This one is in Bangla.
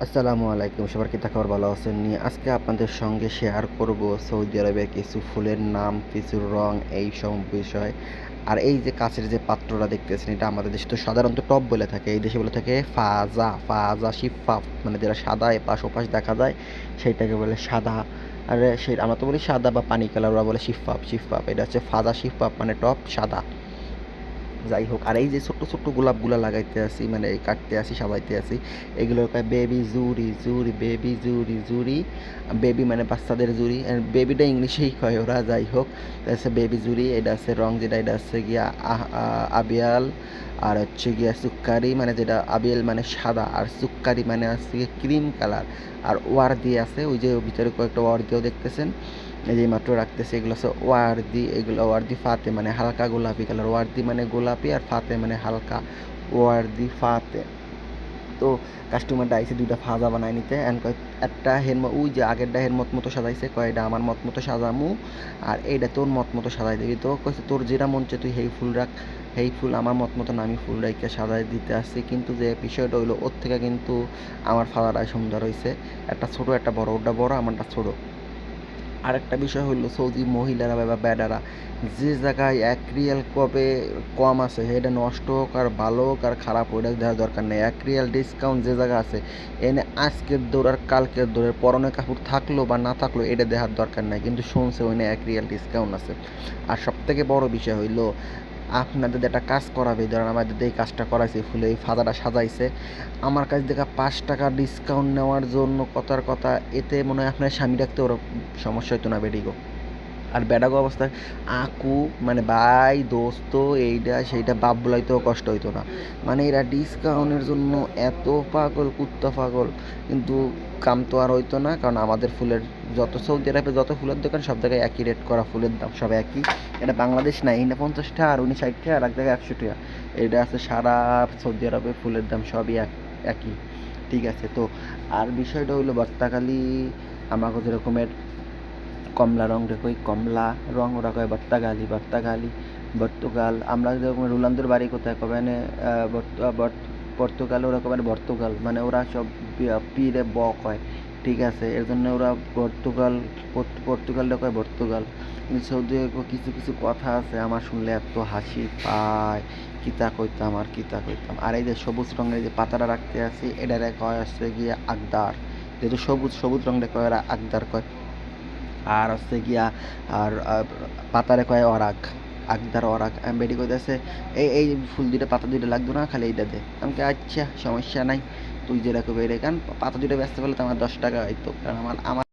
আসসালামু আলাইকুম, সবার কি খবর, ভালো আছেন নি? আজকে আপনাদের সঙ্গে শেয়ার করব সৌদি আরবের কিছু ফুলের নাম, কিছু রং, এই সব বিষয়। আর এই যে কাছের যে পাত্রটা দেখতেছেন, এটা আমাদের দেশে তো সাধারণত টব বলে থাকে, এই দেশে বলে থাকে ফাজা। ফাজা শিফাফ, মানে যেটা সাদা এপাশ ওপাশ দেখা যায় সেইটাকে বলে সাদা। আর সেই আমরা তো বলি সাদা বা পানি কালার, ওরা বলে শিফাফ। শিফাফ এটা হচ্ছে ফাজা শিফাফ, মানে টপ সাদা। যাই হোক, আর এই যে ছোট্ট ছোট্ট গোলাপগুলা লাগাইতে আসি, মানে কাটতে আসি, সাজাইতে আসি, এগুলোর কয় বেবি জুরি। জুরি, বেবি জুরি। জুরি বেবি মানে বাচ্চাদের জুরি, বেবিটা ইংলিশেই কয় ওরা। যাই হোক, আছে বেবি জুরি। এটা আছে রং, যেটা এটা হচ্ছে গিয়া আবিয়াল। আর হচ্ছে গিয়া সুক্কারি, মানে যেটা আবিয়াল মানে সাদা, আর সুক্কারি মানে হচ্ছে গিয়ে ক্রিম কালার। আর ওয়ার্দি আছে, ওই যে ভিতরে কয়েকটা ওয়ার্দিও দেখতেছেন, এই যে মাত্র রাখতেছে, এগুলো হচ্ছে ওয়ার্দি। এগুলো ওয়ার্দি ফাতে, মানে হালকা গোলাপি কালার। ওয়ার্দি মানে গোলাপি, আর ফাতে মানে হালকা। ওয়ার্দি ফাতে। তো কাস্টমারটা আইসে দুইটা ফাজা বানায় নিতে, অ্যান্ড কয় একটা ওই যে আগেরটা মত মতো সাজাইছে, কয় এটা আমার মত মতো সাজামু, আর এইটা তোর মত মতো সাজাই দিবি। তো কইছে তোর যেটা মন চায় তুই সেই ফুল রাখ। সেই ফুল আমার মত মতন আমি ফুল রাইখে সাজাই দিতে আসছি, কিন্তু যে বিষয়টা হইলো ওর থেকে কিন্তু আমার ফাজাটাই সুন্দর হয়েছে। একটা ছোট একটা বড়, ওটা বড় আমারটা ছোট। আরেকটা বিষয় হলো সৌদি মহিলারা বা বেডারা যে জায়গায় এক রিয়াল কবে কম আছে, সেটা নষ্ট হোক আর ভালো হোক আর খারাপ ওইটা দেওয়ার দরকার নেই। এক রিয়াল ডিসকাউন্ট যে জায়গা আছে, এনে আজকের দৌড় আর কালকের দৌড়ের পরনে কাপড় থাকলো বা না থাকলো এটা দেওয়ার দরকার নাই, কিন্তু শুনছে ওইনে এক রিয়াল ডিসকাউন্ট আছে। আর সবথেকে বড় বিষয় হইলো আপনাদের একটা কাজ করাবে, ধরেন আমাদের এই কাজটা করাইছে, ফুলে এই ফাদাটা সাজাইছে, আমার কাছ থেকে 5 টাকা ডিসকাউন্ট নেওয়ার জন্য কথার কথা, এতে মনে হয় আপনার স্বামী রাখতে ওর সমস্যা হতো না বেডিগো। আর বেডাগো অবস্থায় আকু, মানে ভাই দোস্ত, এইটা সেইটা বাপ বলাইতেও কষ্ট হইতো না। মানে এরা ডিসকাউন্টের জন্য এত পাগল, কুত্তা পাগল, কিন্তু কাম তো আর হইতো না, কারণ আমাদের ফুলের যত সৌদি আরবে যত ফুলের দোকান সব জায়গায় একই রেট করা, ফুলের দাম সব একই। এটা বাংলাদেশ না, এইটা 50 টাকা আর উনি 60 টাকা, আর এক জায়গায় 100 টাকা। এটা আছে সারা সৌদি আরবে ফুলের দাম সবই একই। ঠিক আছে তো। আর বিষয়টা হইলো বর্তাকালি আমাকে যেরকমের কমলা রং রে কই কমলা রং, ওরা কয় বর্তাগালি। বর্তাগালি পর্তুগাল। আমরা যেরকম রোনালদোর বাড়ি কোথায় কবে মানে পর্তুগাল, ওরা কবে পর্তুগাল, মানে ওরা সব পিরে ব কয়। ঠিক আছে, এর জন্য ওরা পর্তুগাল, পর্তুগালটা কয় পর্তুগাল। কিন্তু সৌদি কিছু কিছু কথা আছে আমার শুনলে এত হাসি পায়, কিতা কইতাম আর কিতা কইতাম। আর এই যে সবুজ রঙের যে পাতাটা রাখতে আছি, এটারে কয় হচ্ছে গিয়ে আগদার। যেহেতু সবুজ সবুজ রঙটা কয় ওরা আগদার কয়। আর হচ্ছে গিয়া আর পাতারে কয় অরাক। আগদার অরাক। আমি বেডি কইতাছে এই ফুল দুইটা, পাতা দুইটা লাগতো না, খালি এইটা দে। আমাকে আচ্ছা সমস্যা নাই, তুই যেটা কবে এটা, কারণ পাতা দুইটা ব্যস্ত পেলে তো আমার 10 টাকা হইতো, কারণ আমার আমার